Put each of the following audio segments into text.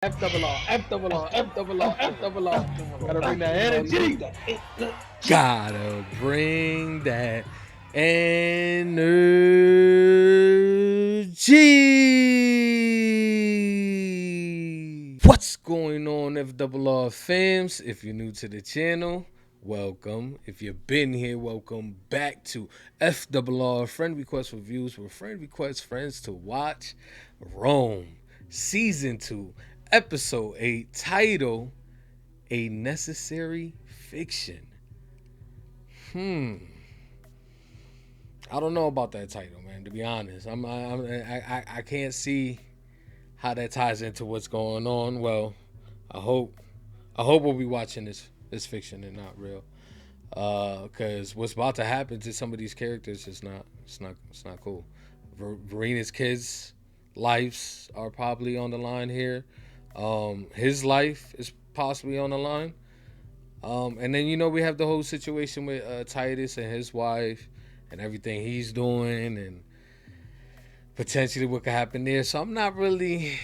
F double R, F double R, F double R, F double R. Gotta bring that energy. Gotta bring that energy. What's going on, FRR fams? If you're new to the channel, welcome. If you've been here, welcome back to FRR Friend Request Reviews, where friend requests friends to watch Rome Season 2, Episode 8, title A Necessary Fiction. I don't know about that title, man. To be honest, I can't see how that ties into what's going on. Well, I hope we'll be watching this fiction and not real. Because what's about to happen to some of these characters is not cool. Verena's kids' lives are probably on the line here. His life is possibly on the line. And then, we have the whole situation with Titus and his wife and everything he's doing and potentially what could happen there. So I'm not really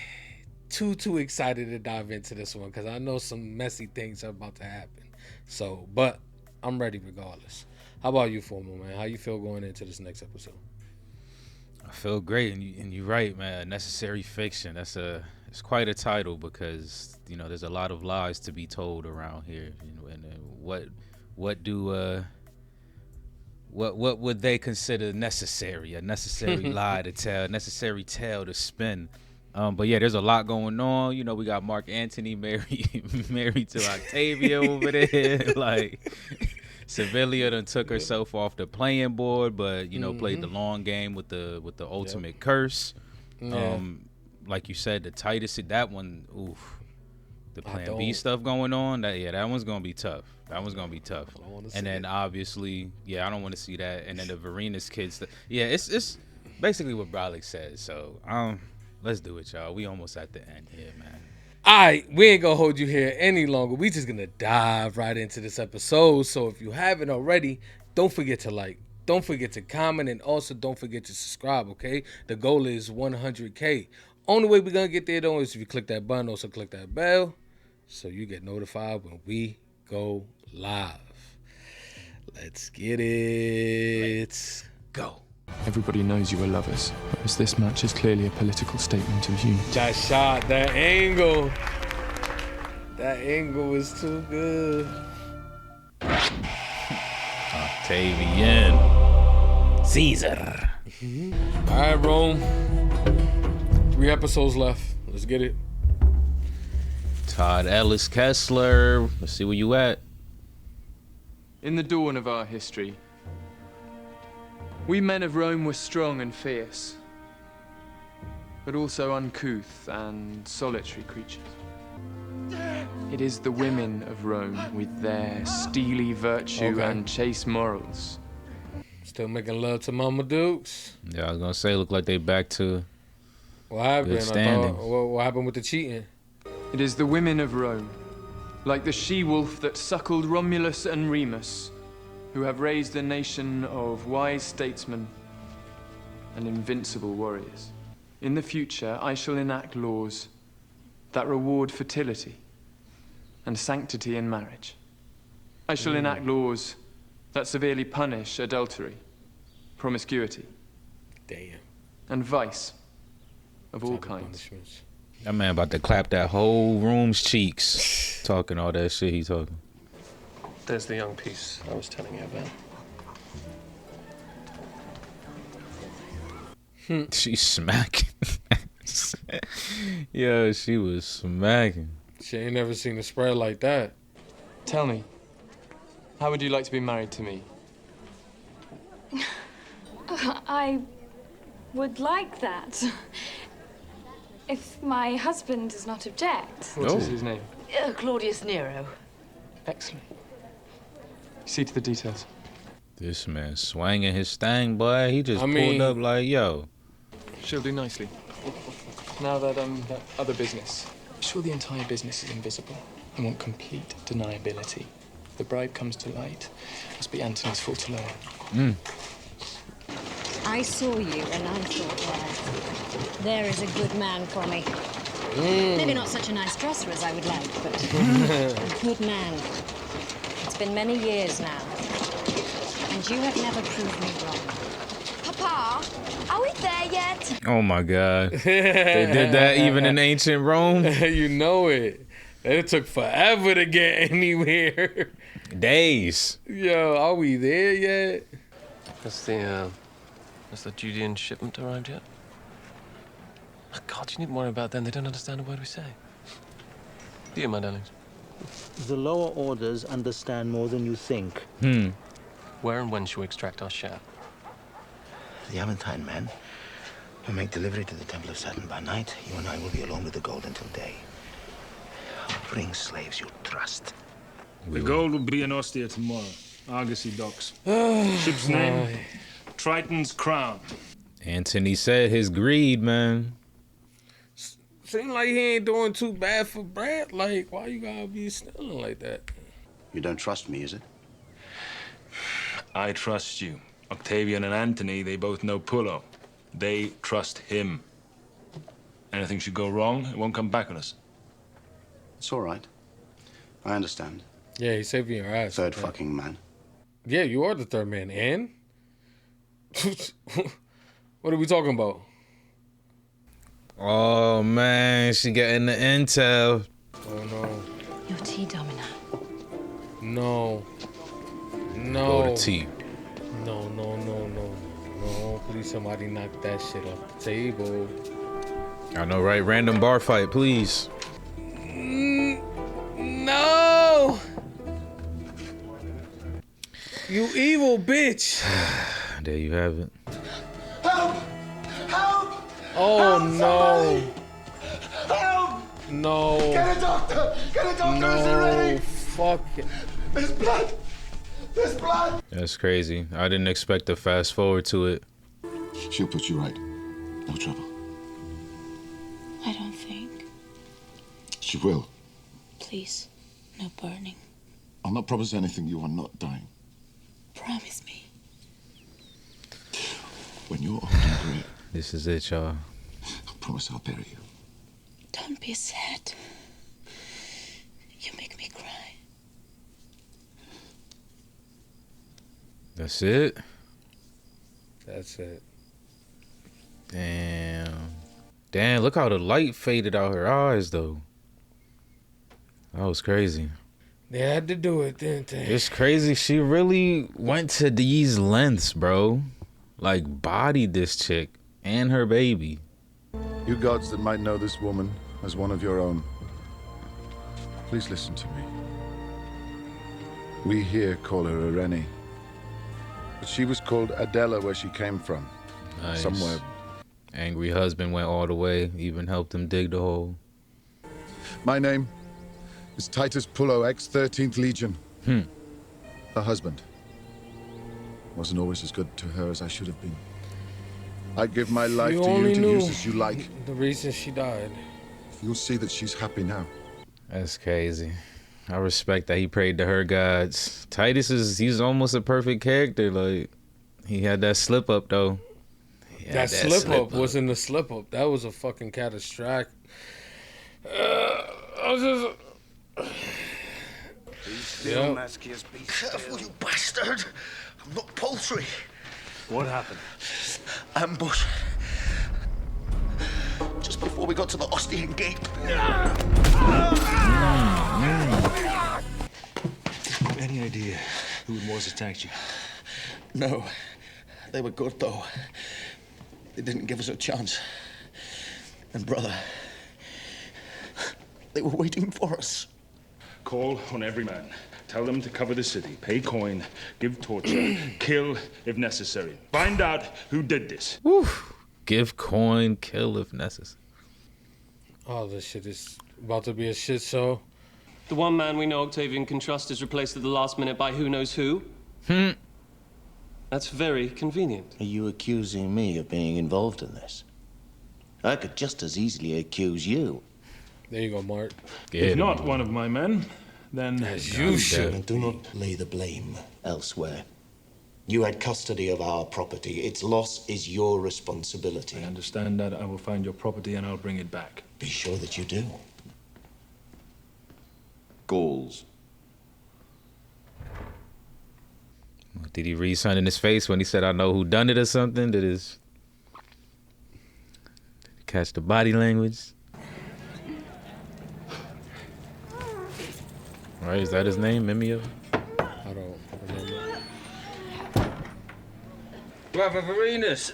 too excited to dive into this one because I know some messy things are about to happen. So, but I'm ready regardless. How about you, Formal, man? How you feel going into this next episode? I feel great, and you're right, man. Necessary fiction. It's quite a title because there's a lot of lies to be told around here. And what would they consider necessary? A necessary lie to tell, necessary tale to spin. But yeah, there's a lot going on. We got Mark Antony married to Octavia over there. Like Livia done took herself off the playing board, but played the long game with the ultimate curse. Yeah. Like you said, the Titus, that one, oof. The Plan B stuff going on, that one's gonna be tough. And then obviously, I don't want to see that. And then the Verena's kids, it's basically what Brolic said. So let's do it, y'all. We almost at the end here, man. All right, we ain't gonna hold you here any longer. We just gonna dive right into this episode. So if you haven't already, don't forget to like, don't forget to comment, and also don't forget to subscribe, okay? The goal is 100K. Only way we're gonna get there though is if you click that button, also click that bell, so you get notified when we go live. Let's get it. Go. Everybody knows you are lovers, whereas this match is clearly a political statement of unity. That shot, that angle is too good. Octavian. Caesar. All right, Rome. 3 episodes left. Let's get it. Todd Ellis Kessler. Let's see where you at. In the dawn of our history, we men of Rome were strong and fierce, but also uncouth and solitary creatures. It is the women of Rome with their steely virtue and chaste morals. Still making love to Mama Dukes. Yeah, I was gonna say, look like they back to What happened? good standings. What happened with the cheating? It is the women of Rome, like the she-wolf that suckled Romulus and Remus, who have raised a nation of wise statesmen and invincible warriors. In the future, I shall enact laws that reward fertility and sanctity in marriage. I shall enact laws that severely punish adultery, promiscuity, and vice of all kinds. Punishments. that man about to clap that whole room's cheeks, talking all that shit he talking. There's the young piece I was telling you about. She's smacking. Yo, she was smacking. She ain't never seen a spread like that. Tell me, how would you like to be married to me? I would like that. If my husband does not object. What is his name? Claudius Nero. Excellent. See to the details. This man swinging his stang, boy. He just mean- pulled up like, yo. She'll do nicely. Now that other business. Sure, the entire business is invisible. I want complete deniability. If the bribe comes to light, it must be Antony's fault alone. I saw you and I thought, there is a good man for me. Maybe not such a nice dresser as I would like, but a good man. It's been many years now, and you have never proved me wrong. Papa, are we there yet? Oh my God. They did that even in ancient Rome? You know it. It took forever to get anywhere. Days. Yo, are we there yet? Has the Judean shipment arrived yet? Oh, God, you needn't worry about them. They don't understand a word we say. Do you, my darlings? The lower orders understand more than you think. Where and when shall we extract our share? The Aventine men will make delivery to the Temple of Saturn by night. You and I will be alone with the gold until day. I'll bring slaves you trust. The gold will be in Ostia tomorrow. Argosy docks. Ship's name? Triton's Crown. Antony said his greed, man. Seem like he ain't doing too bad for Brad. Like, why you gotta be stealing like that? You don't trust me, is it? I trust you. Octavian and Antony, they both know Pullo. They trust him. Anything should go wrong, it won't come back on us. It's all right. I understand. Yeah, he's saving your ass. Third fucking man. Yeah, you are the third man. And? What are we talking about? Oh man, she getting the intel. Oh no. Your tea, Domina. No. Go to tea. No. Please somebody knock that shit off the table. I know, right? Random bar fight, please. No! You evil bitch! There you have it. Help! Help! Oh Help, no! somebody! Help! No! Get a doctor! Get a doctor! Is it No! ready? Fuck it! There's blood! There's blood! That's crazy. I didn't expect to fast forward to it. She'll put you right. No trouble. I don't think. She will. Please, no burning. I'll not promise anything. You are not dying. Promise me. When you're old and grey, This is it, y'all. I promise I'll bury you. Don't be sad. You make me cry. That's it? That's it. Damn, look how the light faded out her eyes, though. That was crazy. They had to do it, didn't they? It's crazy. She really went to these lengths, bro. Like, bodied this chick and her baby. You gods that might know this woman as one of your own, please listen to me. We here call her Eirene, but she was called Adela where she came from. Nice. Somewhere. Angry husband went all the way, even helped him dig the hole. My name is Titus Pullo, ex-13th Legion. Her husband wasn't always as good to her as I should have been. I'd give my life You to only you to knew use as you like. the reason she died. You'll see that she's happy now. That's crazy. I respect that he prayed to her gods. Titus he's almost a perfect character. Like, he had that slip up though. That slip up wasn't a slip up. That was a fucking catastrophic. I was just. Still, Mascius, be careful, you bastard! I'm not poultry. What happened? Ambush. Just before we got to the Ostian gate. Any idea who it was attacked you? No. They were good, though. They didn't give us a chance. And, brother, they were waiting for us. Call on every man. Tell them to cover the city. Pay coin. Give torture. Kill if necessary. Find out who did this. Woo. Give coin, kill if necessary. Oh, this shit is about to be a shit show. The one man we know Octavian can trust is replaced at the last minute by who knows who? That's very convenient. Are you accusing me of being involved in this? I could just as easily accuse you. There you go, Mark. If not one of my men, then As you should. And do not lay the blame elsewhere. You had custody of our property. Its loss is your responsibility. I understand that. I will find your property and I'll bring it back. Be sure that you do. Gauls. Did he read something in his face when he said, I know who done it or something? Did he catch the body language? All right, is that his name, Mimio? I don't remember. Brother Varenus,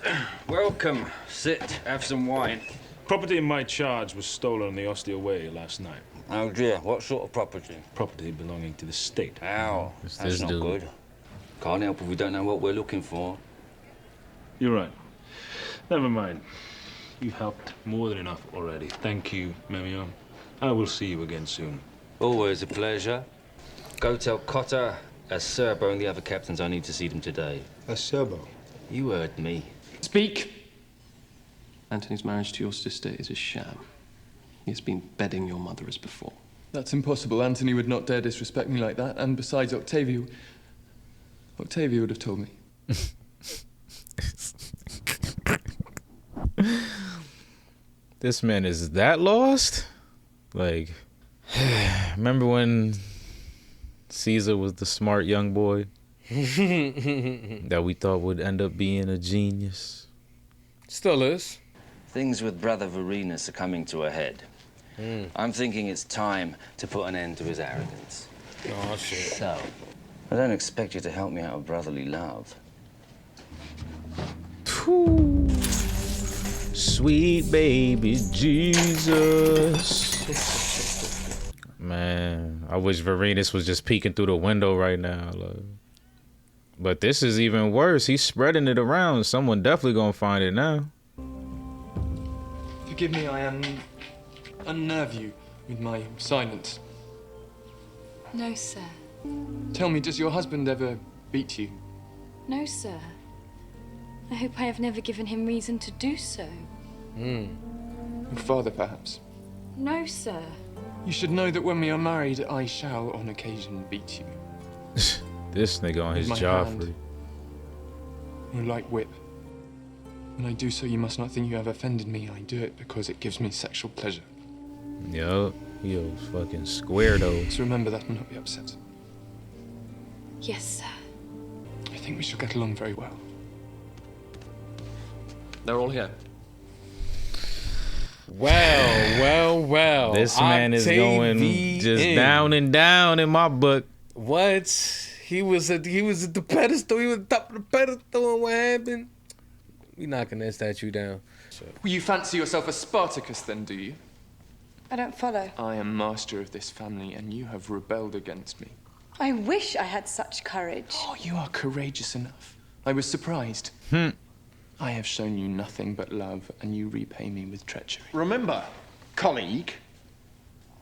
welcome. Sit, have some wine. Property in my charge was stolen on the Ostia Way last night. Oh dear, what sort of property? Property belonging to the state. Ow, that's not good. Can't help if we don't know what we're looking for. You're right. Never mind. You helped more than enough already. Thank you, Memio. I will see you again soon. Always a pleasure. Go tell Cotta, Acerbo, and the other captains I need to see them today. Acerbo? You heard me. Speak! Antony's marriage to your sister is a sham. He has been bedding your mother as before. That's impossible. Antony would not dare disrespect me like that. And besides, Octavia would have told me. This man is that lost? Like, remember when Caesar was the smart young boy that we thought would end up being a genius? Still is. Things with Brother Varenus are coming to a head. I'm thinking it's time to put an end to his arrogance. Oh, shit. So, I don't expect you to help me out of brotherly love. Sweet baby Jesus. Man, I wish Varenus was just peeking through the window right now. Like. But this is even worse. He's spreading it around. Someone definitely gonna find it now. Forgive me, I unnerve you with my silence. No, sir. Tell me, does your husband ever beat you? No, sir. I hope I have never given him reason to do so. Your father, perhaps? No, sir. You should know that when we are married, I shall, on occasion, beat you. This nigga on his My Joffrey. hand. Your light whip. When I do so, you must not think you have offended me. I do it because it gives me sexual pleasure. Yo, he was fucking square though. So remember that and not be upset. Yes, sir. I think we shall get along very well. They're all here. Well. This man is going just down and down in my book. What? He was at the pedestal. He was at the top of the pedestal, and what happened? We knocking that statue down. So. Well, you fancy yourself a Spartacus then, do you? I don't follow. I am master of this family, and you have rebelled against me. I wish I had such courage. Oh, you are courageous enough. I was surprised. I have shown you nothing but love, and you repay me with treachery. Remember, colleague,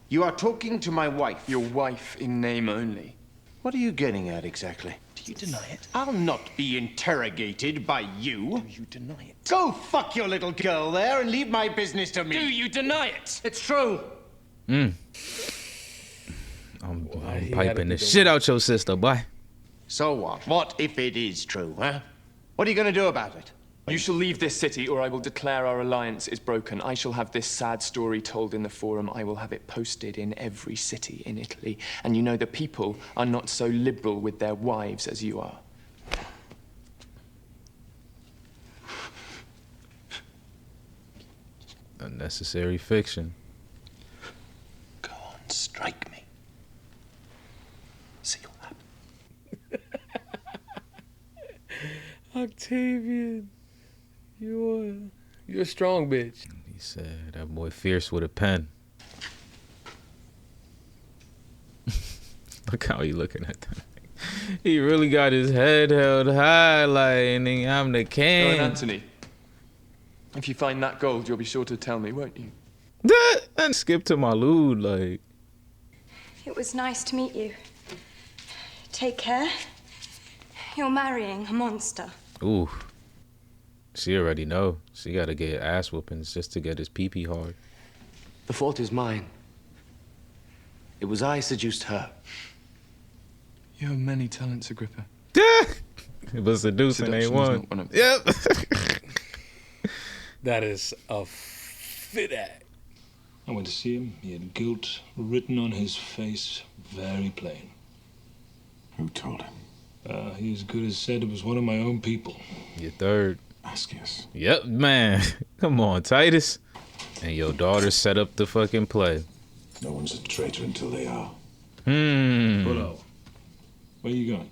you are talking to my wife. Your wife in name only. What are you getting at exactly? Do you deny it? I'll not be interrogated by you. Do you deny it? Go fuck your little girl there and leave my business to me. Do you deny it? It's true. I'm piping the shit out your sister, boy. So what? What if it is true, huh? What are you going to do about it? You shall leave this city, or I will declare our alliance is broken. I shall have this sad story told in the forum. I will have it posted in every city in Italy. And you know, the people are not so liberal with their wives as you are. Unnecessary fiction. Go on, strike me. See what happens. Octavian. You're a strong bitch. He said that boy fierce with a pen. Look how he looking at that. He really got his head held high, like, I'm the king. Oh, and Antony, if you find that gold, you'll be sure to tell me, won't you? And skip to my lewd, like. It was nice to meet you. Take care. You're marrying a monster. Ooh. She already know. She gotta get ass whoopings just to get his pee-pee hard. The fault is mine. It was I seduced her. You have many talents, Agrippa. But seducing ain't one. Yep. That is a fit act. I went to see him. He had guilt written on his face, very plain. Who told him? He as good as said it was one of my own people. Your third. Ascius. Yep, man. Come on, Titus. And your daughter set up the fucking play. No one's a traitor until they are. Pullo, where you going?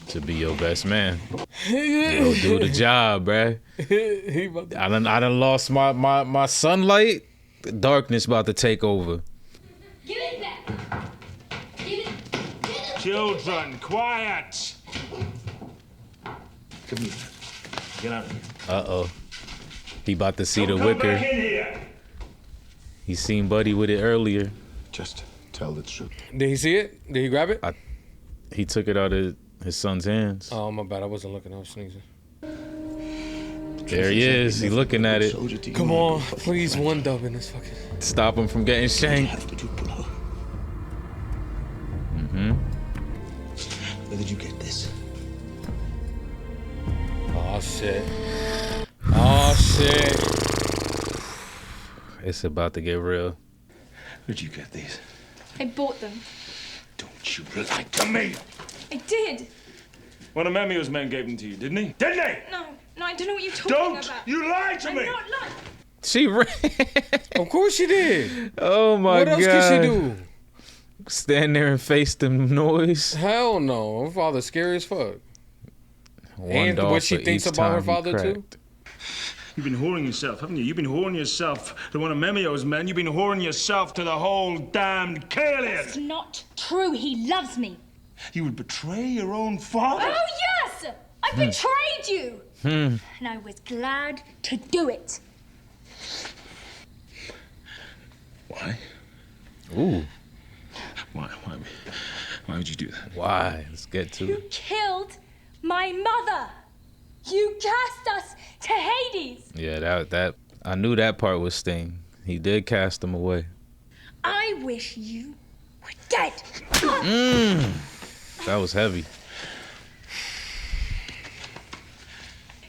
To be your best man. Go do the job, bruh. I done lost my sunlight. The darkness about to take over. Give it back. Give it. Children, quiet! Come here. Get out of here. Uh-oh. He about to see the Come wicker. back in here. He seen Buddy with it earlier. Just tell the truth. Did he see it? Did he grab it? He took it out of his son's hands. Oh, my bad. I wasn't looking. I was sneezing. There he is. He looking at it. Come on. Please, one dub in this fucking... Stop him from getting shanked. Mm-hmm. Where did you get this? Oh, shit. Oh, shit. It's about to get real. Where'd you get these? I bought them. Don't you lie to me! I did. One of Memio's men gave them to you, didn't he? Didn't he? No, I don't know what you're talking Don't about. you lie to me! I'm not lying. She ran. Of course she did. Oh my God. What else could she do? Stand there and face the noise. Hell no. Her father's scary as fuck. One And dog what she for thinks each about her time he father too. cracked. You've been whoring yourself, haven't you? You've been whoring yourself to one of Memio's men. You've been whoring yourself to the whole damned Kaelian. It's not true. He loves me. You would betray your own father? Oh, yes! I betrayed you! And I was glad to do it. Why? Ooh. Why would you do that? Why? Let's get to You it. killed my mother. You cast us to Hades. Yeah, that I knew that part would sting. He did cast him away. I wish you were dead. That was heavy.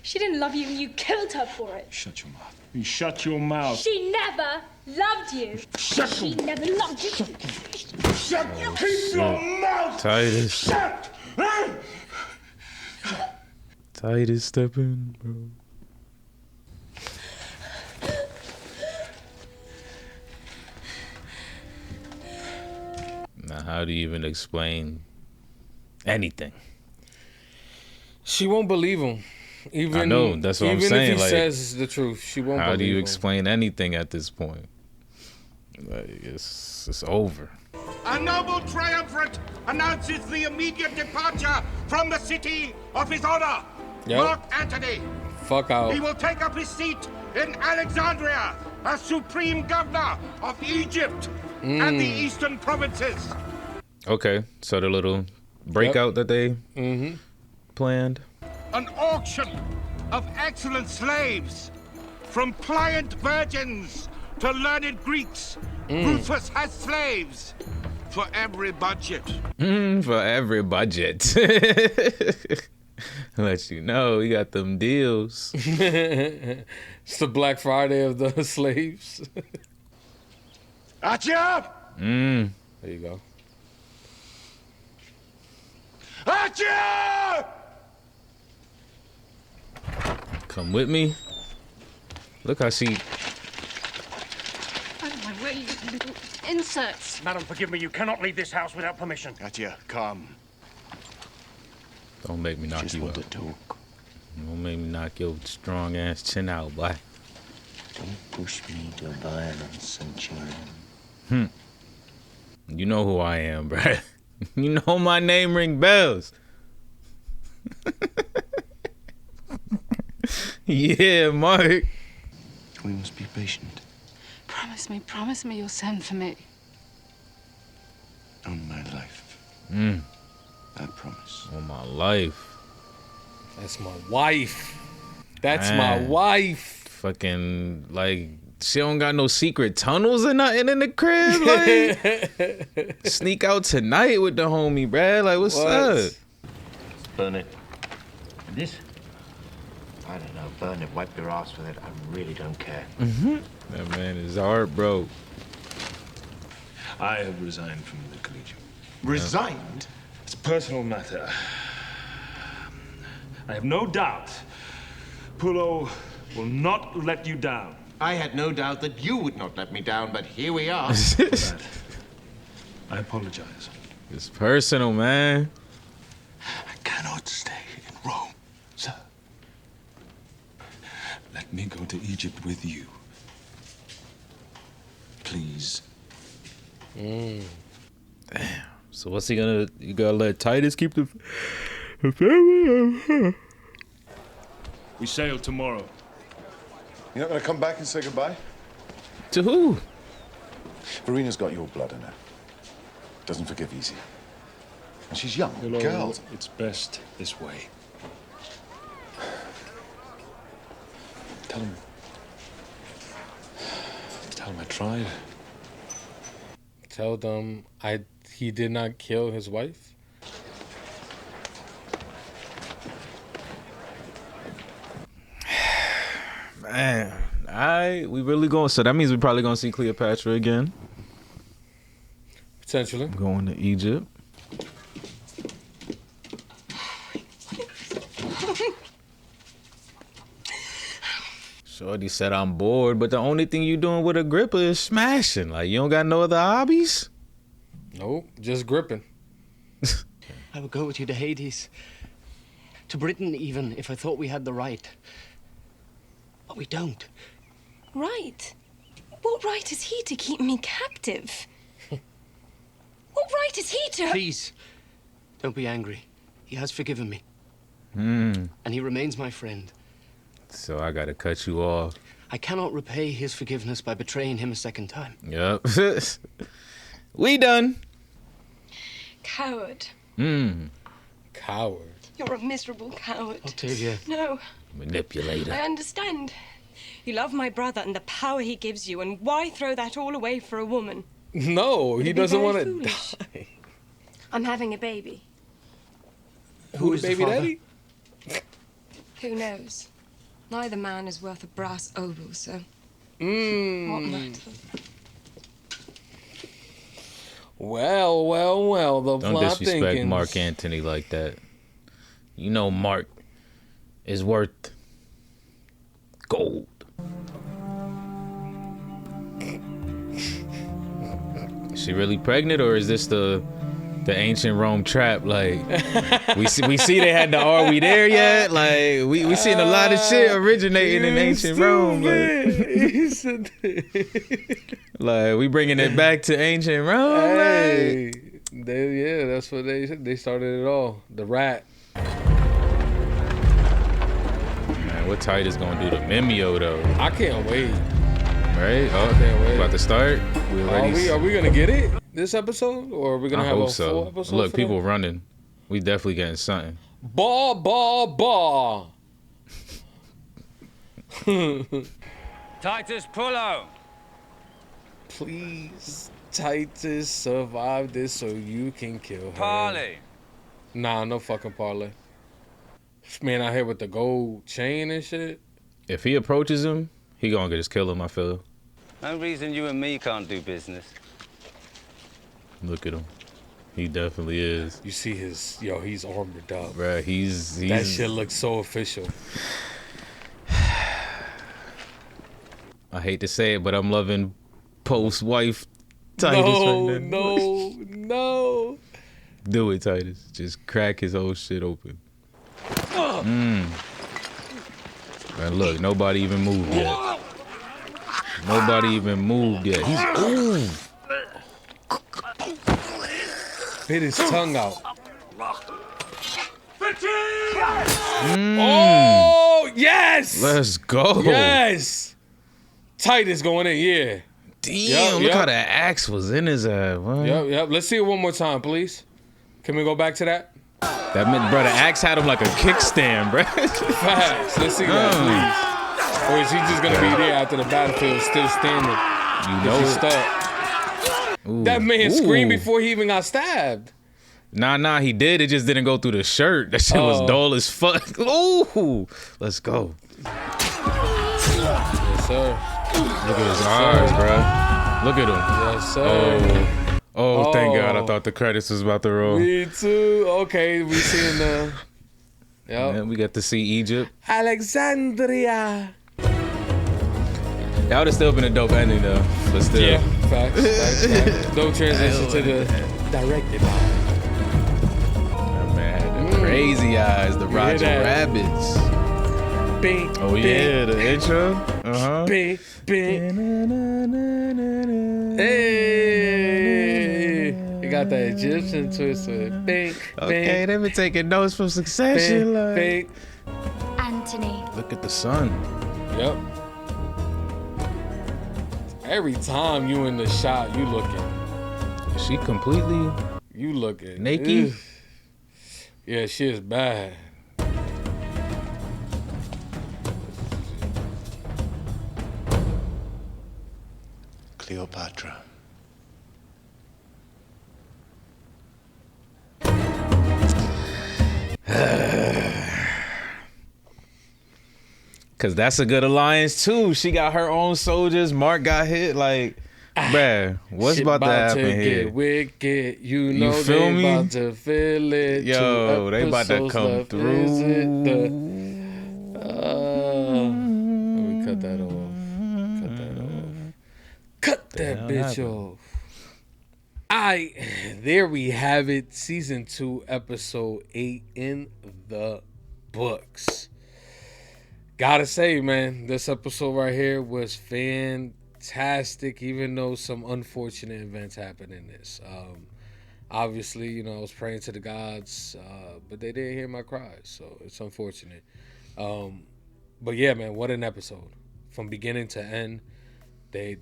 She didn't love you and you killed her for it. Shut your mouth. You shut your mouth. She never loved you. She never loved you. Shut Keep your mouth. Titus. Shut. Titus, step in, bro. Now, how do you even explain anything? She won't believe him. Even, I know, that's what I'm saying. Even if he like, says the truth, she won't believe him. How do you explain anything at this point? Like, it's over. A noble triumvirate announces the immediate departure from the city of his honor. Yep. Mark Antony. Fuck out. He will take up his seat in Alexandria as supreme governor of Egypt and the eastern provinces. Okay, so the little breakout that they planned. An auction of excellent slaves, from pliant virgins to learned Greeks. Rufus has slaves for every budget. For every budget. Let you know, we got them deals. It's the Black Friday of the slaves. Atia! There you go. Atia! Come with me. Look how she... Out of my way, you little insects. Madam, forgive me, you cannot leave this house without permission. Atia, come. Don't make me knock you out. Don't make me knock your strong ass chin out, boy. Don't push me to violence, Centurion. You know who I am, bruh. You know my name ring bells. Yeah, Mark. We must be patient. Promise me you'll send for me. On my life. I promise. On my life. That's my wife. That's Man. my wife. Fucking, like, she don't got no secret tunnels or nothing in the crib. Like, sneak out tonight with the homie, bruh. Like, what's up? Burn it. This? I don't know. Burn it, wipe your ass with it. I really don't care. That man is hard, bro. I have resigned from the Collegium. Resigned? It's a personal matter. I have no doubt Pulo will not let you down. I had no doubt that you would not let me down, but here we are. For that, I apologize. It's personal, man. I cannot stay in Rome, sir. Let me go to Egypt with you. Please. Damn. So what's he gonna? You gotta let Titus keep the family? We sail tomorrow. You're not going to come back and say goodbye? To who? Verena's got your blood in her. Doesn't forgive easy. And she's young, a girl. It's best this way. Tell him I tried. Tell them he did not kill his wife. Man, we really going. So that means we probably gonna see Cleopatra again. Potentially. Going to Egypt. Shorty said I'm bored, but the only thing you doing with Agrippa is smashing. Like, you don't got no other hobbies? Nope, just gripping. I would go with you to Hades. To Britain, even, if I thought we had the right. But we don't. Right? What right has he to keep me captive? What right is he to... Please, don't be angry. He has forgiven me. And he remains my friend. So I gotta cut you off. I cannot repay his forgiveness by betraying him a second time. Yep. We done. Coward. Coward. You're a miserable coward. Octavia. No. Manipulator. I understand. You love my brother and the power he gives you, and why throw that all away for a woman? No, he doesn't want to die. I'm having a baby. Who is the baby father? daddy? Who knows? Neither man is worth a brass oboe, so what matter? Well, the Don't plot disrespect thinkings. Mark Antony like that. You know Mark is worth gold. Is she really pregnant, or is this the ancient Rome trap? Like, we see they had the "Are we there yet?" Like, we seen a lot of shit originating in ancient Rome. Like, we bringing it back to ancient Rome. Hey, that's what they started it all. The rat. Man, what Titus gonna do to Mimeo though? I can't wait. Right? Oh, I can't wait. About to start. Are we gonna get it this episode, or are we gonna have a full episode? Look, for people that? running. We definitely getting something. Ball. Titus Pulo. Please, Titus, survive this so you can kill her. Parley. Nah, no fucking parlay. Man out here with the gold chain and shit. If he approaches him, he gonna just kill him, I feel. No reason you and me can't do business. Look at him. He definitely is. You see he's armored up. Bruh, he's that shit looks so official. I hate to say it, but I'm loving post-wife Titus right now. No. Do it, Titus. Just crack his whole shit open. Man, look, nobody even moved yet. He's ooh. Hit his tongue out. Oh, yes! Let's go. Yes! Titus going in, yeah. Damn, look how that axe was in his eye. Yep. Let's see it one more time, please. Can we go back to that? That meant, bro, the axe had him like a kickstand, bro. Facts. Let's see that, please. Or is he just gonna be there after the battlefield, still standing? You know he's it. stuck. That man screamed before he even got stabbed. Nah, he did. It just didn't go through the shirt. That shit was dull as fuck. Ooh, let's go. Yes, sir. Look at his eyes, bro. Look at him. Yes, sir. Oh, thank God. I thought the credits was about to roll. Me too. Okay, we seeing the... Yep. Yeah, we got to see Egypt. Alexandria. That would have still been a dope ending, though. But still. Yeah, facts. Dope transition to the directed by. That man had the crazy eyes, the Roger Rabbits. Bing, oh, yeah, the intro. Uh-huh. Bing, bing. Hey! You got that Egyptian twist with it. Bing, okay, they been taking notes from Succession. Bing, bing. Antony. Look at the sun. Yep. Every time you in the shot, you looking. Is she completely... You looking. naked? Ugh. Yeah, she is bad. Cleopatra. Cause that's a good alliance too. She got her own soldiers. Mark got hit. Like, bruh, what's Shit about to happen get here? Wicked. You know feel they me? about to feel it. Yo, they about to Episodes come left. through. Is it the, let me cut that off. Cut that off. Cut that bitch off. There we have it. Season 2, episode 8 in the books. Gotta say, man, this episode right here was fantastic, even though some unfortunate events happened in this. Obviously, you know, I was praying to the gods, but they didn't hear my cries, so it's unfortunate. But yeah, man, what an episode. From beginning to end, they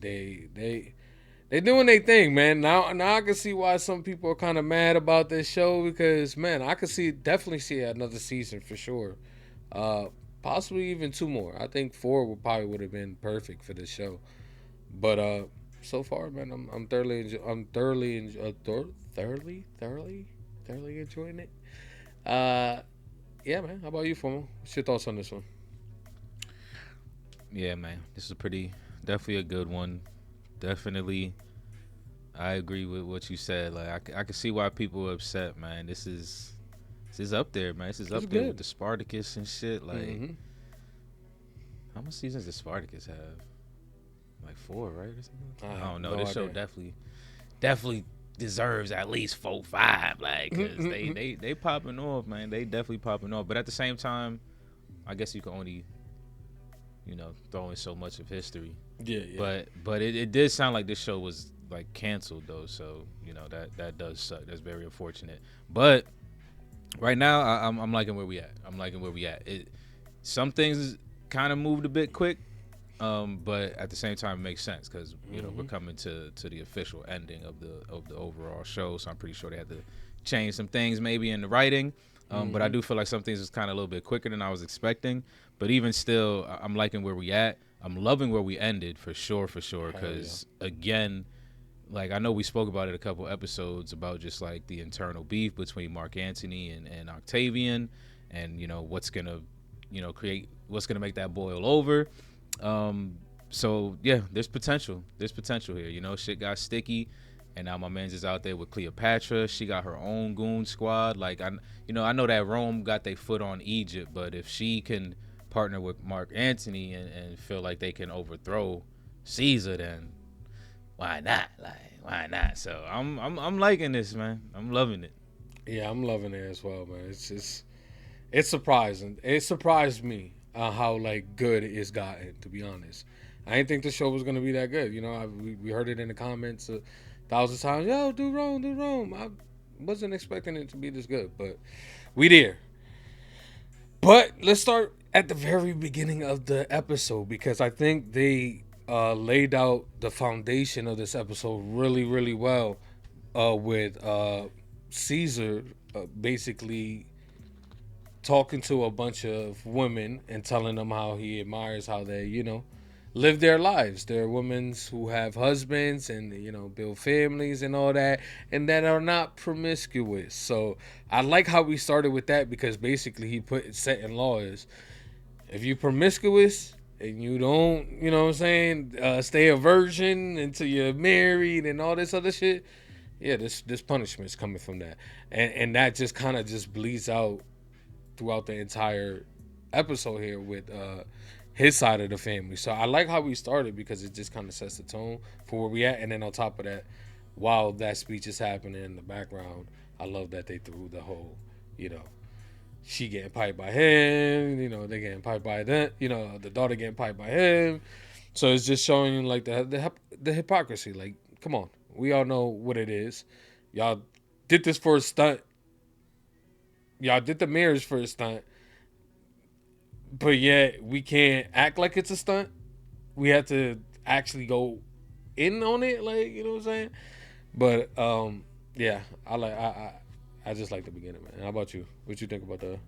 doing their thing, man. Now I can see why some people are kind of mad about this show, because, man, I could definitely see another season for sure. Possibly even 2 more. I think 4 would have been perfect for this show. But so far, man, I'm thoroughly enjoying it. Yeah, man. How about you, Fomo? What's your thoughts on this one? Yeah, man, this is definitely a good one. Definitely, I agree with what you said. Like, I can see why people are upset, man. This is up there, man. This is up there with the Spartacus and shit. Like, how much seasons does Spartacus have? Like 4, right, or something? I don't know. This show definitely deserves at least 4, 5. Like, cause they popping off, man. They definitely popping off. But at the same time, I guess you can only, you know, throw in so much of history. Yeah. But it did sound like this show was like canceled though. So, you know, that does suck. That's very unfortunate. But right now, I'm liking where we at. Some things kind of moved a bit quick, but at the same time, it makes sense because you know we're coming to the official ending of the overall show. So I'm pretty sure they had to change some things maybe in the writing. But I do feel like some things is kind of a little bit quicker than I was expecting. But even still, I'm liking where we at. I'm loving where we ended for sure. Because again, like, I know we spoke about it a couple episodes about just like the internal beef between Mark Antony and Octavian, and you know what's gonna make that boil over. So yeah, there's potential here. You know, shit got sticky, and now my man's is out there with Cleopatra. She got her own goon squad. Like, I know that Rome got their foot on Egypt, but if she can partner with Mark Antony and feel like they can overthrow Caesar, then why not? So I'm liking this, man. I'm loving it. Yeah, I'm loving it as well, man. It's surprising. It surprised me how like good it's gotten, to be honest. I didn't think the show was gonna be that good. You know, we heard it in the comments 1,000 times. Yo, do Rome. I wasn't expecting it to be this good, but we there. But let's start at the very beginning of the episode, because I think they laid out the foundation of this episode really, really well with Caesar basically talking to a bunch of women and telling them how he admires how they, you know, live their lives. There are women who have husbands and, you know, build families and all that, and that are not promiscuous. So I like how we started with that, because basically he put set in law is, if you promiscuous and you don't, you know what I'm saying, stay a virgin until you're married and all this other shit, yeah, this punishment's coming from that. And that just kind of just bleeds out throughout the entire episode here with his side of the family. So I like how we started, because it just kind of sets the tone for where we at. And then on top of that, while that speech is happening in the background, I love that they threw the whole, you know, she getting piped by him, you know, they getting piped by them, you know, the daughter getting piped by him. So it's just showing you like the hypocrisy. Like, come on, we all know what it is. Y'all did this for a stunt. Y'all did the marriage for a stunt, but yet we can't act like it's a stunt. We have to actually go in on it, like, you know what I'm saying? But yeah, I just like the beginning, man. How about you? What you think about the?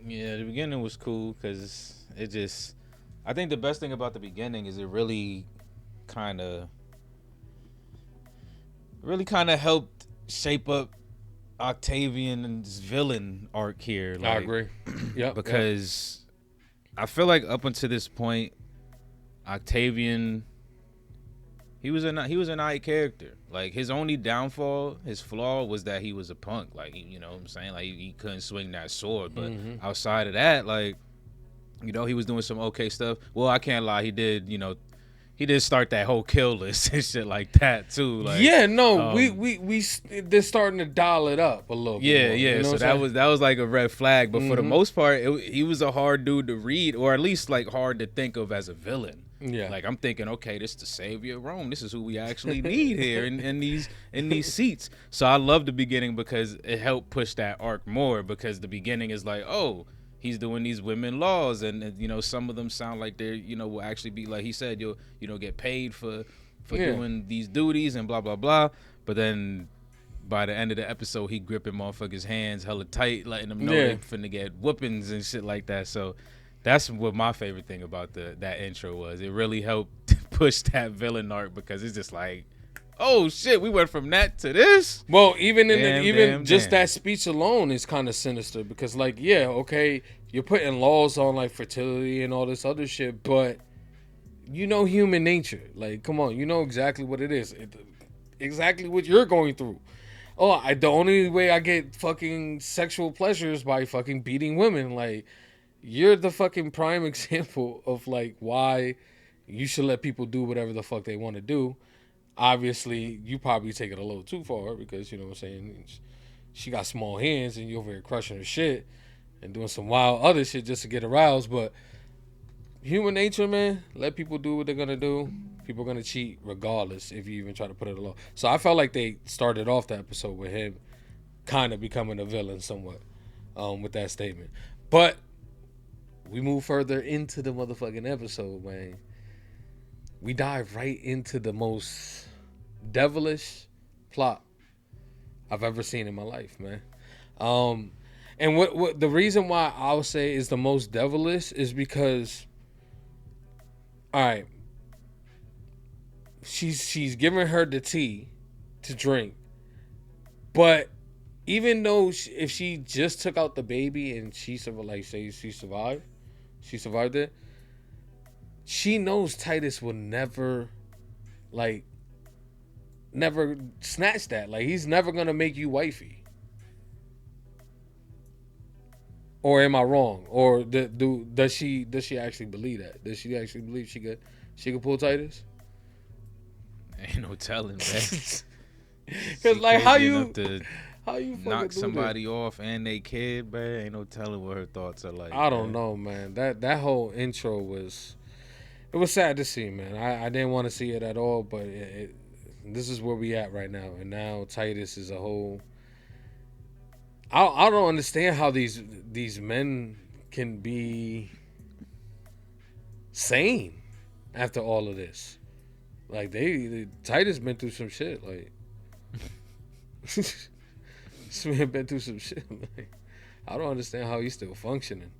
Yeah, the beginning was cool because it just. I think the best thing about the beginning is it really kind of helped shape up Octavian's villain arc here. Like, I agree. Yep. Because I feel like up until this point, Octavian, he was an alright character. Like, his only downfall, his flaw, was that he was a punk. Like, you know what I'm saying? Like, he couldn't swing that sword. But outside of that, like, you know, he was doing some okay stuff. Well, I can't lie, he did start that whole kill list and shit like that too. Like, yeah, no, they're starting to dial it up a little bit. Yeah, more, yeah. you know So that was like a red flag. But for the most part, he was a hard dude to read, or at least like hard to think of as a villain. Yeah. Like, I'm thinking, okay, this is the savior of Rome. This is who we actually need here in these seats. So I love the beginning because it helped push that arc more, because the beginning is like, oh, he's doing these women laws, and you know, some of them sound like they're, you know, will actually be, like he said, you'll, you know, get paid for doing these duties and blah blah blah. But then by the end of the episode, he gripping motherfuckers' hands hella tight, letting them know they finna get whoopings and shit like that. So that's what my favorite thing about that intro was. It really helped push that villain arc, because it's just like, oh shit, we went from that to this. Well, even that speech alone is kind of sinister, because, like, yeah, okay, you're putting laws on like fertility and all this other shit, but you know human nature. Like, come on, you know exactly what it is, exactly what you're going through. Oh, the only way I get fucking sexual pleasure is by fucking beating women. Like, you're the fucking prime example of like why you should let people do whatever the fuck they want to do. Obviously, you probably take it a little too far, because, you know what I'm saying, she got small hands and you're over here crushing her shit and doing some wild other shit just to get aroused. But human nature, man, let people do what they're going to do. People are going to cheat regardless if you even try to put it along. So I felt like they started off the episode with him kind of becoming a villain somewhat with that statement. But we move further into the motherfucking episode, man. We dive right into the most devilish plot I've ever seen in my life, man. And what the reason why I'll say is the most devilish is because, all right, she's giving her the tea to drink, but even though if she just took out the baby and she survived it, she knows Titus will never snatch that. Like, he's never gonna make you wifey. Or am I wrong? Or does she actually believe that? Does she actually believe she could pull Titus? Ain't no telling, man. Cause like how you knock somebody off and they kid, man, ain't no telling what her thoughts are like. I don't know, man. That whole intro was sad to see, man. I didn't want to see it at all, but this is where we at right now. And now Titus is a whole. I don't understand how these men can be sane after all of this. Like, Titus been through some shit. Like, this man been through some shit. Like, I don't understand how he's still functioning.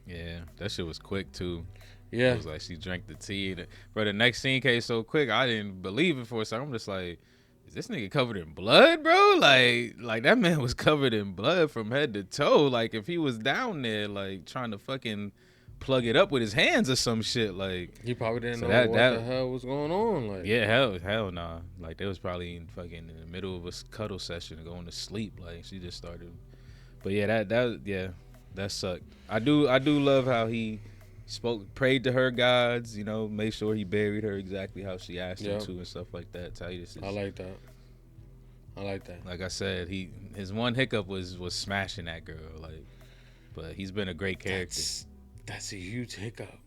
Yeah, that shit was quick too. Yeah. It was like she drank the tea. Bro, the next scene came so quick, I didn't believe it for a second. I'm just like, is this nigga covered in blood, bro? Like that man was covered in blood from head to toe. Like if he was down there, like trying to fucking plug it up with his hands or some shit, like he probably didn't know what the hell was going on. Like, yeah, hell nah. Like they was probably in the middle of a cuddle session going to sleep. Like she just started. But yeah, that sucked. I do love how he prayed to her gods, made sure he buried her exactly how she asked him to and stuff like that. Titus I like that. Like I said, his one hiccup was smashing that girl, but he's been a great character. That's a huge hiccup.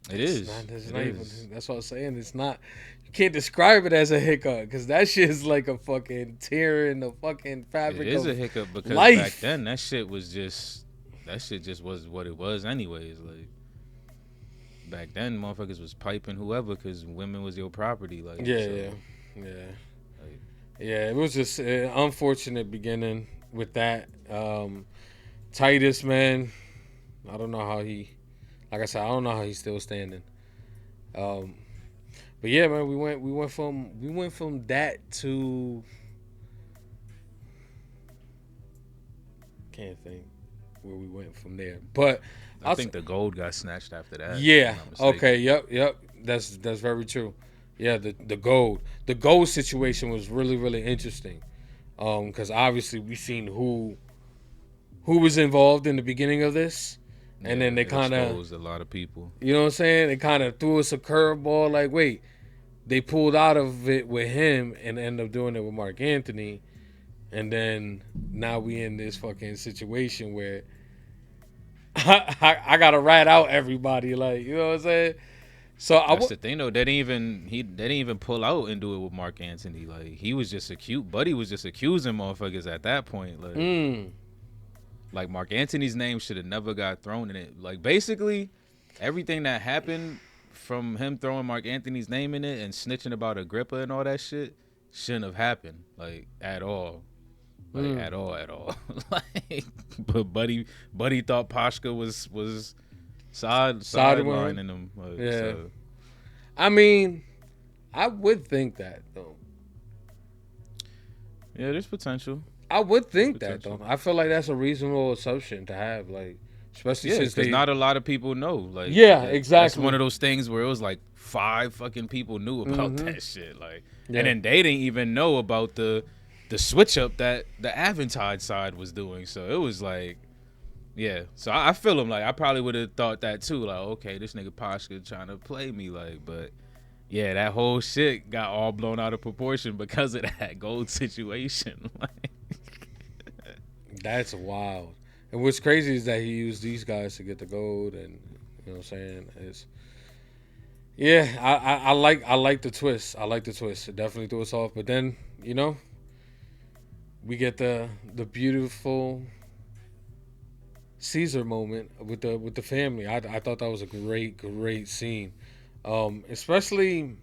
That's what I'm saying. It's not. You can't describe it as a hiccup because that shit is like a fucking tear in the fucking fabric. It is of a hiccup because life. Back then that shit just was what it was anyways. Like back then, motherfuckers was piping whoever because women was your property. Like yeah. It was just an unfortunate beginning with that. Titus, man, I don't know how he. Like I said, I don't know how he's still standing. But yeah, man, we went from that to can't think where we went from there. But I think the gold got snatched after that. Yeah. Okay. Yep. That's very true. Yeah. The gold situation was really, really interesting. Because obviously we seen who was involved in the beginning of this. And then they kind of exposed a lot of people. You know what I'm saying? They kind of threw us a curveball. Like, wait, they pulled out of it with him and ended up doing it with Mark Antony, and then now we in this fucking situation where I gotta rat out everybody. Like, you know what I'm saying? So that's the thing though. They didn't even pull out and do it with Mark Antony. Like he was just Buddy was just accusing motherfuckers at that point. Like. Like Mark Antony's name should have never got thrown in it. Like basically, everything that happened from him throwing Mark Antony's name in it and snitching about Agrippa and all that shit shouldn't have happened. Like at all, at all. Like, but Buddy thought Pashka was sidelining him. Like, yeah. So. I mean, I would think that though. Yeah, there's potential. I would think that though. I feel like that's a reasonable assumption to have, like, especially since because not a lot of people know. Like, exactly. That's one of those things where it was like 5 fucking people knew about that shit. Like, and then they didn't even know about the switch up that the Aventide side was doing. So it was like, yeah. So I feel him. Like, I probably would have thought that too. Like, okay, this nigga Pashka trying to play me. Like, but. Yeah, that whole shit got all blown out of proportion because of that gold situation. That's wild. And what's crazy is that he used these guys to get the gold, and you know what I'm saying? I like the twist. I like the twist. It definitely threw us off. But then, we get the beautiful Caesar moment with the family. I thought that was a great scene. Especially,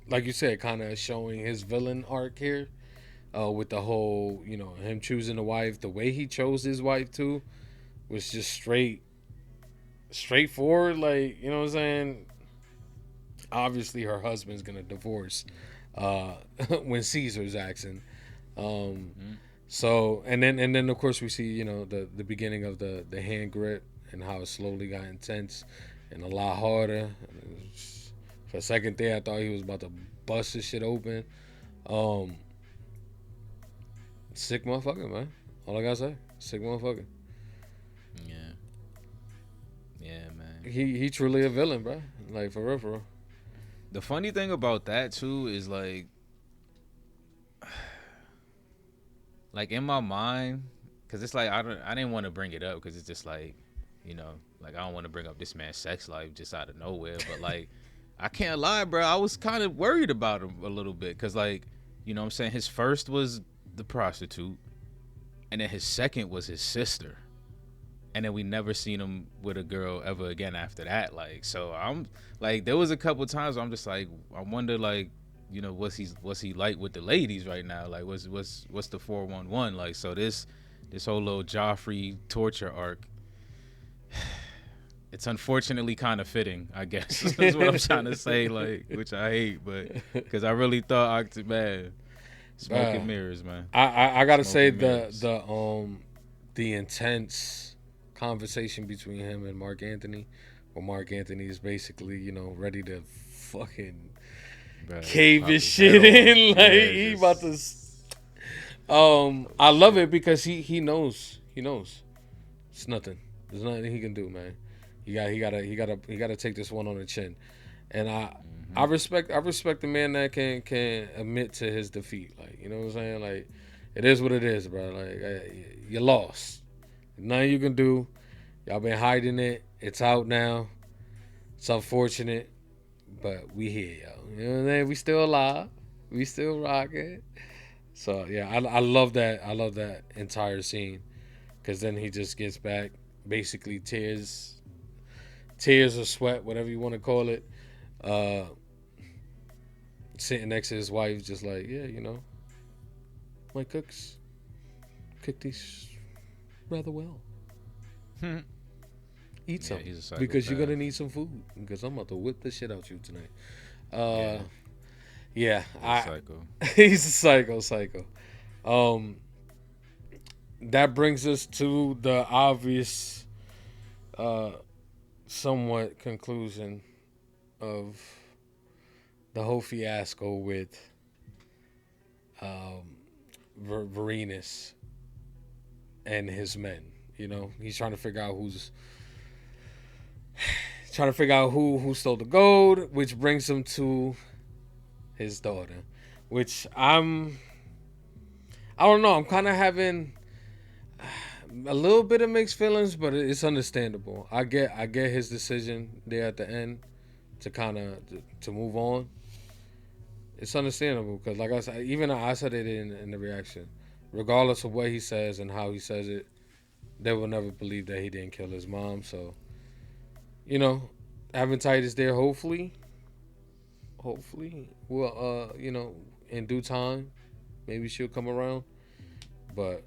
like you said, kind of showing his villain arc here, with the whole, him choosing the wife. The way he chose his wife too, was just straightforward. Like, you know what I'm saying? Obviously, her husband's gonna divorce when Caesar's asking. So, and then of course we see, the beginning of the hand grip and how it slowly got intense. And a lot harder. For a second there, I thought he was about to bust this shit open. Sick motherfucker, man. All I gotta say, sick motherfucker. Yeah, man. He truly a villain, bro. Like, for real. The funny thing about that too is like in my mind, because it's like I didn't want to bring it up because it's just like, like I don't want to bring up this man's sex life just out of nowhere, but like I can't lie, bro. I was kind of worried about him a little bit because, like, you know what I'm saying, his first was the prostitute, and then his second was his sister, and then we never seen him with a girl ever again after that. Like, so I'm like, there was a couple times where I'm just like, I wonder, like, what's he like with the ladies right now? Like, what's the 411 like? So this whole little Joffrey torture arc it's unfortunately kind of fitting, I guess. That's what I'm trying to say, like, which I hate, but because I really thought man, smoke and mirrors, man. I gotta say mirrors. the intense conversation between him and Mark Antony, where Mark Antony is basically, you know, ready to fucking cave his shit in, like he about to. I love it because he knows it's nothing. There's nothing he can do, man. He gotta take this one on the chin, and I respect the man that can admit to his defeat. Like, you know what I'm saying? Like, it is what it is, bro. Like, you lost. Nothing you can do. Y'all been hiding it. It's out now. It's unfortunate, but we here, yo. You know what I'm saying? We still alive. We still rocking. So yeah, I love that. I love that entire scene, because then he just gets back, basically tears or sweat, whatever you want to call it, sitting next to his wife, just like, yeah, you know, my cooks cook these rather well. Eat some, because you're gonna need some food, because I'm about to whip the shit out you tonight. Yeah, he's a psycho. That brings us to the obvious, somewhat conclusion of the whole fiasco with Varenus and his men. You know, he's trying to figure out who stole the gold, which brings him to his daughter, which I don't know. I'm kind of having a little bit of mixed feelings, but it's understandable. I get his decision there at the end to kind of to move on. It's understandable, because, like I said, even I said it in the reaction. Regardless of what he says and how he says it, they will never believe that he didn't kill his mom. So, you know, having Titus there, hopefully, will, you know, in due time, maybe she'll come around. But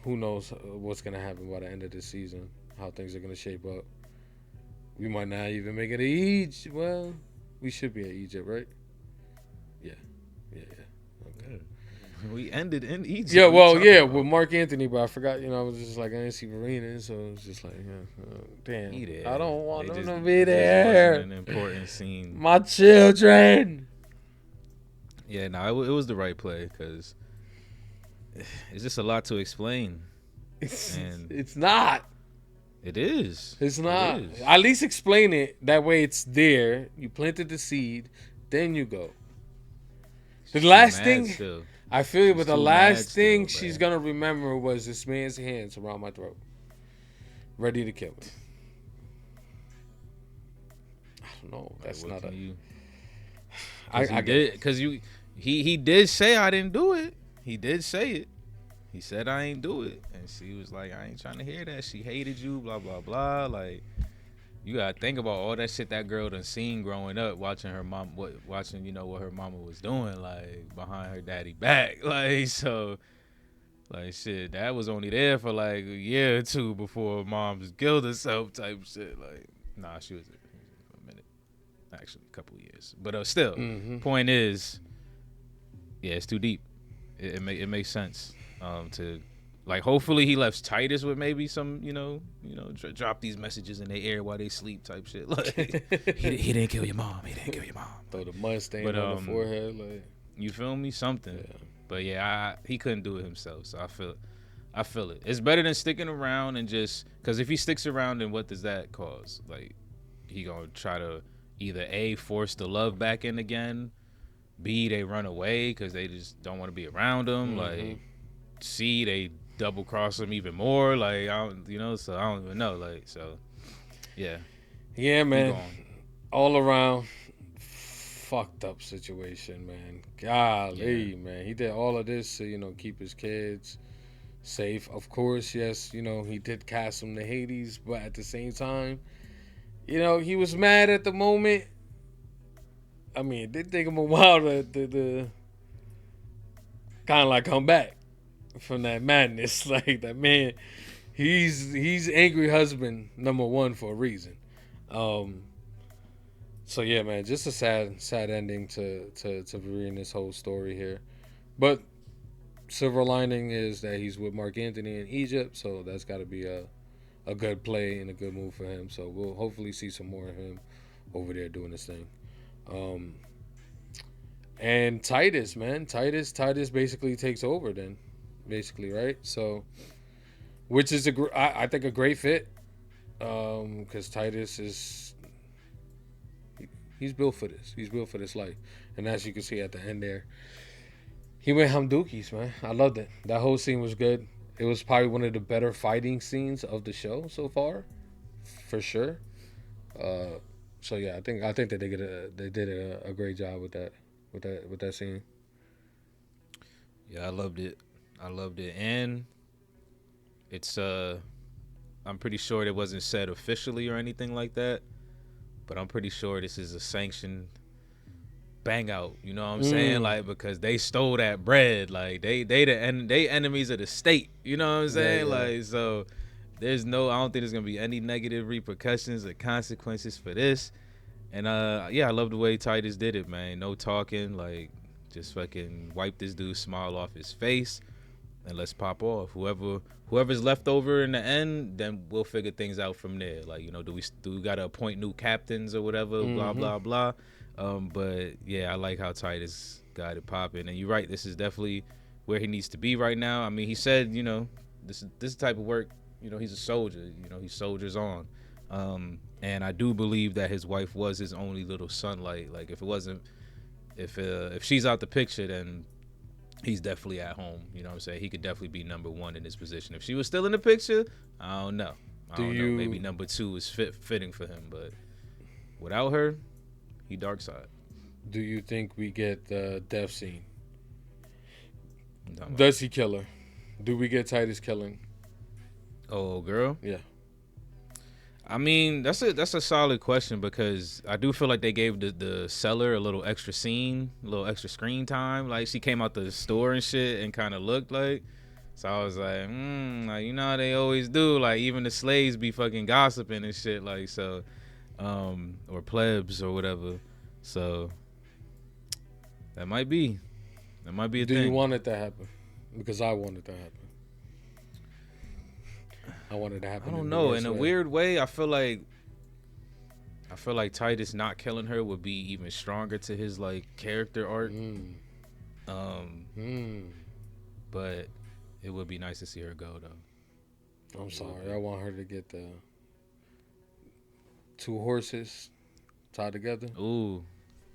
who knows what's gonna happen by the end of the season? How things are gonna shape up. We might not even make it to Egypt. Well, we should be at Egypt, right? Yeah. Okay. We ended in Egypt. Yeah, well, yeah, with Mark Antony, but I forgot. You know, I was just like, I didn't see Eirene, so it was just like, damn, I don't want them to be there. An important scene. My children. Yeah, no, it was the right play, because it's just a lot to explain. It's not. It is. It's not. At least explain it. That way it's there. You planted the seed, then you go. The last thing, still. I feel it, but the last thing she's going to remember was this man's hands around my throat, ready to kill me. I don't know. That's not a... I did, because he did say I didn't do it. He did say it. He said I ain't do it, and she was like, I ain't trying to hear that. She hated you, blah blah blah. Like, you gotta think about all that shit that girl done seen growing up, watching her mom, watching, you know, what her mama was doing, like, behind her daddy back, like, so, like, shit, that was only there for like a year or two before mom just killed herself, type shit. Like, nah, she was a minute, actually, a couple years, but still, point is, yeah, it's too deep. It makes sense, to. Like, hopefully he left Titus with maybe some, you know, drop these messages in their ear while they sleep, type shit. Like, he didn't kill your mom. He didn't kill your mom. Throw the mud stain on the forehead, like. You feel me? Something. Yeah. But yeah, he couldn't do it himself, so I feel it. It's better than sticking around and just, because if he sticks around, then what does that cause? Like, he gonna try to either A, force the love back in again, B, they run away because they just don't want to be around him, like, C, they double cross him even more, like, I don't, you know, so I don't even know, like, so yeah, man, all around fucked up situation, man. Golly, man, he did all of this to, you know, keep his kids safe. Of course, yes, you know, he did cast them to Hades, but at the same time, you know, he was mad at the moment. I mean, it did take him a while to kind of like come back from that madness. Like, that man, he's angry husband #1 for a reason. So yeah, man, just a sad ending to reading this whole story here. But silver lining is that he's with Mark Antony in Egypt, so that's got to be a good play and a good move for him. So we'll hopefully see some more of him over there doing this thing. And Titus, man, Titus basically takes over then, basically, right? So, which is I think a great fit, because Titus is he's built for this. He's built for this life, and as you can see at the end there, he went Hamdukis, man. I loved it. That whole scene was good. It was probably one of the better fighting scenes of the show so far, for sure. So yeah, I think that they did a great job with that scene. Yeah, I loved it, and it's I'm pretty sure it wasn't said officially or anything like that, but I'm pretty sure this is a sanctioned bang out. You know what I'm saying? Like, because they stole that bread. Like they enemies of the state. You know what I'm saying? Yeah. Like, so I don't think there's gonna be any negative repercussions or consequences for this. And yeah, I love the way Titus did it, man. No talking, like just fucking wipe this dude's smile off his face and let's pop off. Whoever's left over in the end, then we'll figure things out from there. Like, you know, do we gotta appoint new captains or whatever, blah blah blah. But yeah, I like how Titus got it popping. And you're right, this is definitely where he needs to be right now. I mean, he said, you know, this type of work, you know, he's a soldier, you know, he soldiers on. And I do believe that his wife was his only little sunlight. Like, if she's out the picture, then he's definitely at home. You know what I'm saying? He could definitely be #1 in this position. If she was still in the picture, I don't know. Maybe #2 is fitting for him, but without her, he dark side. Do you think we get the death scene? Does he kill her? Do we get Titus killing? Oh, girl? Yeah. I mean, that's a solid question, because I do feel like they gave the seller a little extra scene, a little extra screen time. Like, she came out the store and shit and kind of looked like. So I was like, like, you know how they always do. Like, even the slaves be fucking gossiping and shit. Like, so, or plebs or whatever. So that might be a thing. Do you want it to happen? Because I want it to happen. I want it to happen. I don't know. In a weird way, I feel like Titus not killing her would be even stronger to his like character arc. But it would be nice to see her go though. I'm sorry. I want her to get the 2 horses tied together. Ooh,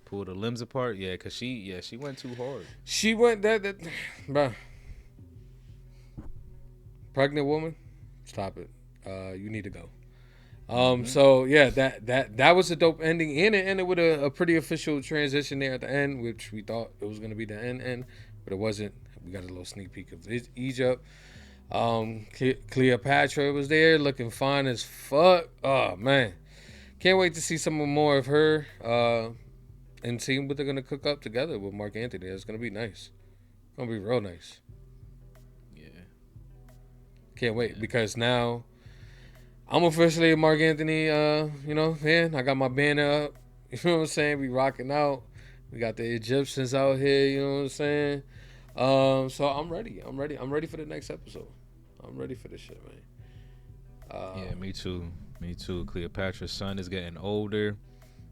pull the limbs apart. Yeah, cause she went too hard. She went that bruh. Pregnant woman. Stop it. You need to go. So yeah, that was a dope ending, and it ended with a pretty official transition there at the end, which we thought it was gonna be the end, but it wasn't. We got a little sneak peek of Egypt. Cleopatra was there, looking fine as fuck. Oh man, can't wait to see some more of her, and see what they're gonna cook up together with Mark Antony. It's gonna be nice. Gonna be real nice. Can't wait, because now I'm officially a Mark Antony, fan. I got my banner up. You know what I'm saying? We rocking out. We got the Egyptians out here, you know what I'm saying? So I'm ready. I'm ready for the next episode. I'm ready for this shit, man. Yeah, me too. Cleopatra's son is getting older.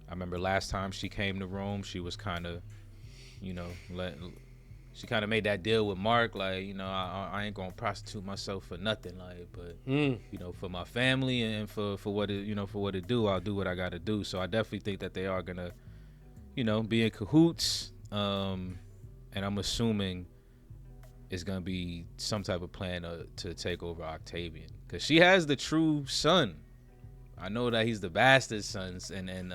I remember last time she came to Rome, she was kind of, she kind of made that deal with Mark, like, I ain't gonna prostitute myself for nothing, like, but for my family and for what it do, I'll do what I gotta do. So I definitely think that they are gonna, be in cahoots, and I'm assuming it's gonna be some type of plan to take over Octavian, because she has the true son. I know that he's the bastard son, and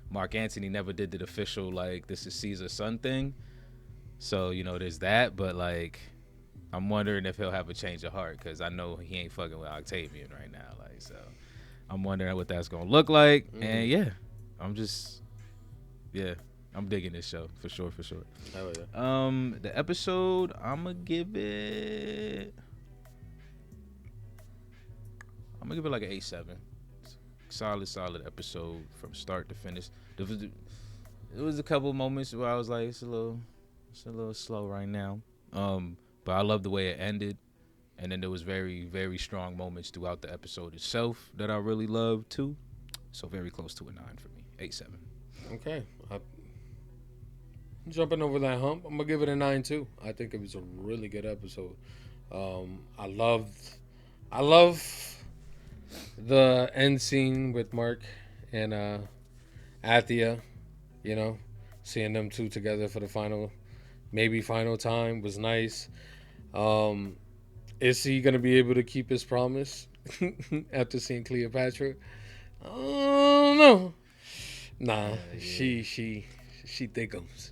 Mark Antony never did the official like this is Caesar's son thing. So, there's that, but, like, I'm wondering if he'll have a change of heart, because I know he ain't fucking with Octavian right now, like, so I'm wondering what that's going to look like, and, yeah, I'm digging this show, for sure. Hell yeah. The episode, I'm going to give it I'm gonna give it like an 8-7. Solid episode from start to finish. There was a couple moments where I was like, it's a little slow right now. But I love the way it ended. And then there was very, very strong moments throughout the episode itself that I really loved too. So very close to a 9 for me. 8-7. Okay. I'm jumping over that hump. I'm gonna give it a 9 too. I think it was a really good episode. I love the end scene with Mark and Atia. You know, seeing them two together for the final time was nice. Is he gonna be able to keep his promise after seeing Cleopatra? Oh no. Nah, she thickums.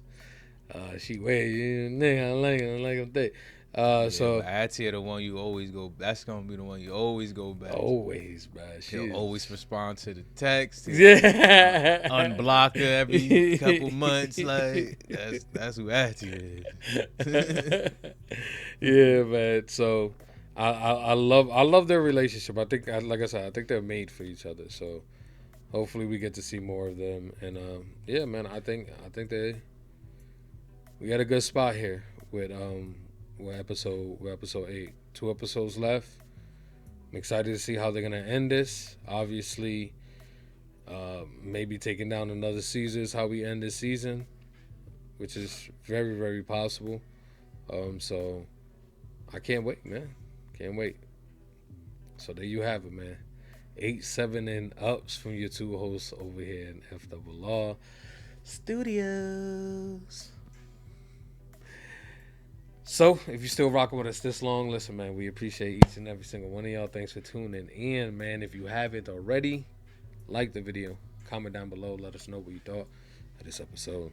She way nigga, I like him thick. So Atia the one you always go. That's gonna be the one you always go back. Always, bro. He'll always respond to the text. Yeah. Unblock her every couple months. Like that's who Atia is. Yeah, man. So I love their relationship. I think, like I said, I think they're made for each other. So hopefully we get to see more of them. And yeah, man, I think we got a good spot here with episode 8. 2 episodes left. I'm excited to see how they're gonna end this. Obviously, maybe taking down another Caesar is how we end this season, which is very, very possible. So I can't wait, man. Can't wait. So there you have it, man. 8, 7, and ups from your two hosts over here in FRR Studios. So, if you're still rocking with us this long, listen, man, we appreciate each and every single one of y'all. Thanks for tuning in, man. If you haven't already, like the video, comment down below, let us know what you thought of this episode.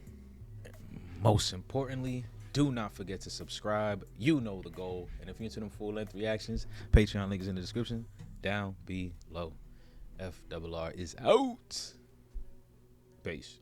Most importantly, do not forget to subscribe. You know the goal. And if you're into them full-length reactions, Patreon link is in the description down below. FRR is out. Peace.